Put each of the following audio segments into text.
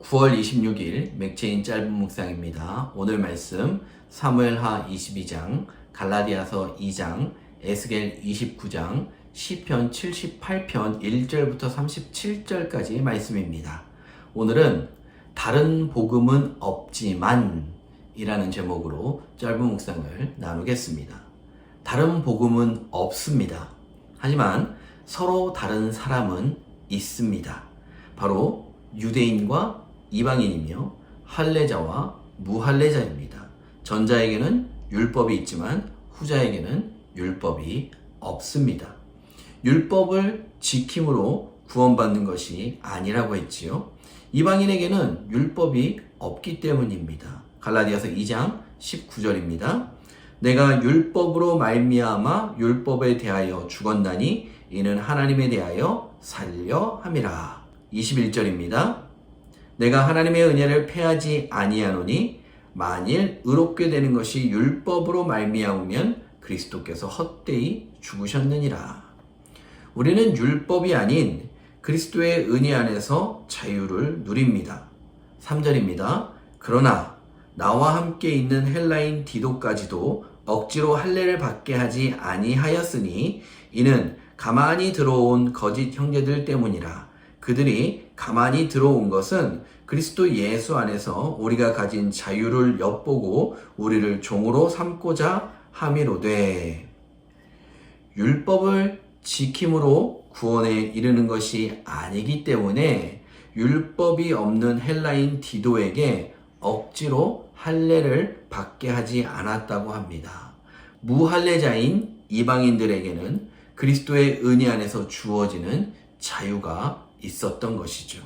9월 26일 맥체인 짧은 묵상입니다. 오늘 말씀 사무엘하 22장, 갈라디아서 2장, 에스겔 29장, 시편 78편 1절부터 37절까지 말씀입니다. 오늘은 다른 복음은 없지만 이라는 제목으로 짧은 묵상을 나누겠습니다. 다른 복음은 없습니다. 하지만 서로 다른 사람은 있습니다. 바로 유대인과 이방인이며 할례자와 무할례자입니다. 전자에게는 율법이 있지만 후자에게는 율법이 없습니다. 율법을 지킴으로 구원받는 것이 아니라고 했지요. 이방인에게는 율법이 없기 때문입니다. 갈라디아서 2장 19절입니다. 내가 율법으로 말미암아 율법에 대하여 죽었나니 이는 하나님에 대하여 살려 함이라. 21절입니다. 내가 하나님의 은혜를 패하지 아니하노니 만일 의롭게 되는 것이 율법으로 말미암으면 그리스도께서 헛되이 죽으셨느니라. 우리는 율법이 아닌 그리스도의 은혜 안에서 자유를 누립니다. 3절입니다. 그러나 나와 함께 있는 헬라인 디도까지도 억지로 할례를 받게 하지 아니하였으니 이는 가만히 들어온 거짓 형제들 때문이라. 그들이 가만히 들어온 것은 그리스도 예수 안에서 우리가 가진 자유를 엿보고 우리를 종으로 삼고자 함이로되, 율법을 지킴으로 구원에 이르는 것이 아니기 때문에 율법이 없는 헬라인 디도에게 억지로 할례를 받게 하지 않았다고 합니다. 무할례자인 이방인들에게는 그리스도의 은혜 안에서 주어지는 자유가 있었던 것이죠.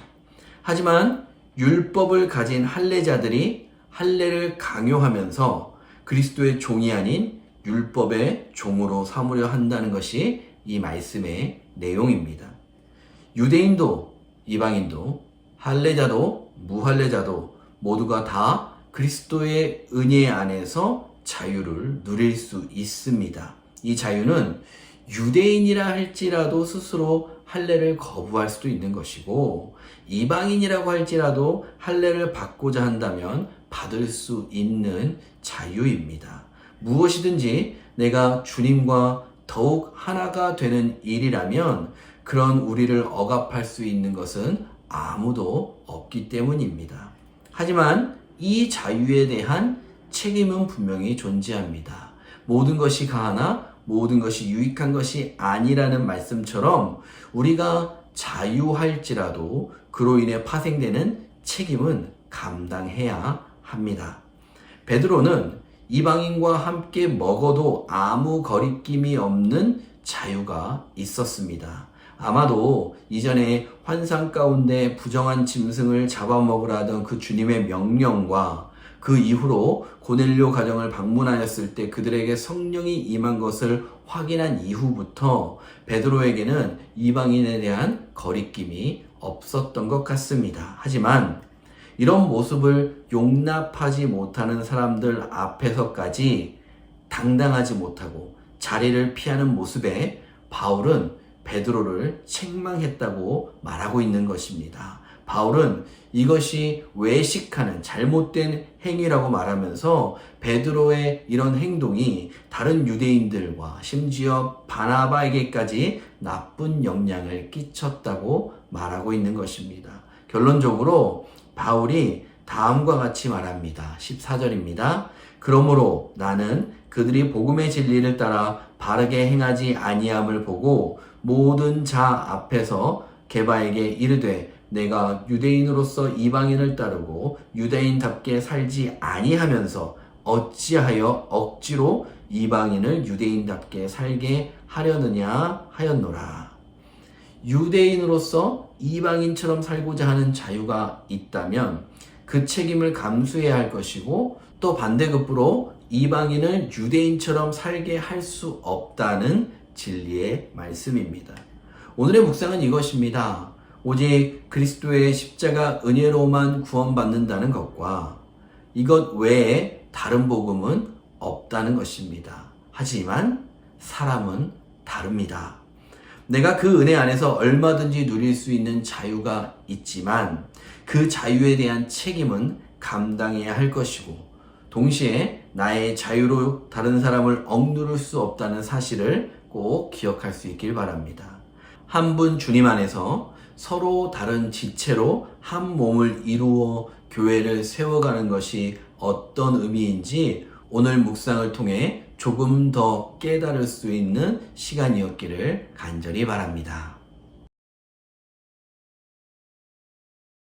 하지만 율법을 가진 할례자들이 할례를 강요하면서 그리스도의 종이 아닌 율법의 종으로 삼으려 한다는 것이 이 말씀의 내용입니다. 유대인도 이방인도 할례자도 무할례자도 모두가 다 그리스도의 은혜 안에서 자유를 누릴 수 있습니다. 이 자유는 유대인이라 할지라도 스스로 할례를 거부할 수도 있는 것이고, 이방인이라고 할지라도 할례를 받고자 한다면 받을 수 있는 자유입니다. 무엇이든지 내가 주님과 더욱 하나가 되는 일이라면 그런 우리를 억압할 수 있는 것은 아무도 없기 때문입니다. 하지만 이 자유에 대한 책임은 분명히 존재합니다. 모든 것이 가하나 모든 것이 유익한 것이 아니라는 말씀처럼 우리가 자유할지라도 그로 인해 파생되는 책임은 감당해야 합니다. 베드로는 이방인과 함께 먹어도 아무 거리낌이 없는 자유가 있었습니다. 아마도 이전에 환상 가운데 부정한 짐승을 잡아먹으라 하던 그 주님의 명령과 그 이후로 고넬료 가정을 방문하였을 때 그들에게 성령이 임한 것을 확인한 이후부터 베드로에게는 이방인에 대한 거리낌이 없었던 것 같습니다. 하지만 이런 모습을 용납하지 못하는 사람들 앞에서까지 당당하지 못하고 자리를 피하는 모습에 바울은 베드로를 책망했다고 말하고 있는 것입니다. 바울은 이것이 외식하는 잘못된 행위라고 말하면서 베드로의 이런 행동이 다른 유대인들과 심지어 바나바에게까지 나쁜 영향을 끼쳤다고 말하고 있는 것입니다. 결론적으로 바울이 다음과 같이 말합니다. 14절입니다. 그러므로 나는 그들이 복음의 진리를 따라 바르게 행하지 아니함을 보고 모든 자 앞에서 게바에게 이르되 내가 유대인으로서 이방인을 따르고 유대인답게 살지 아니하면서 어찌하여 억지로 이방인을 유대인답게 살게 하려느냐 하였노라. 유대인으로서 이방인처럼 살고자 하는 자유가 있다면 그 책임을 감수해야 할 것이고, 또 반대급부로 이방인을 유대인처럼 살게 할 수 없다는 진리의 말씀입니다. 오늘의 묵상은 이것입니다. 오직 그리스도의 십자가 은혜로만 구원받는다는 것과 이것 외에 다른 복음은 없다는 것입니다. 하지만 사람은 다릅니다. 내가 그 은혜 안에서 얼마든지 누릴 수 있는 자유가 있지만 그 자유에 대한 책임은 감당해야 할 것이고 동시에 나의 자유로 다른 사람을 억누를 수 없다는 사실을 꼭 기억할 수 있길 바랍니다. 한 분 주님 안에서 서로 다른 지체로 한 몸을 이루어 교회를 세워가는 것이 어떤 의미인지 오늘 묵상을 통해 조금 더 깨달을 수 있는 시간이었기를 간절히 바랍니다.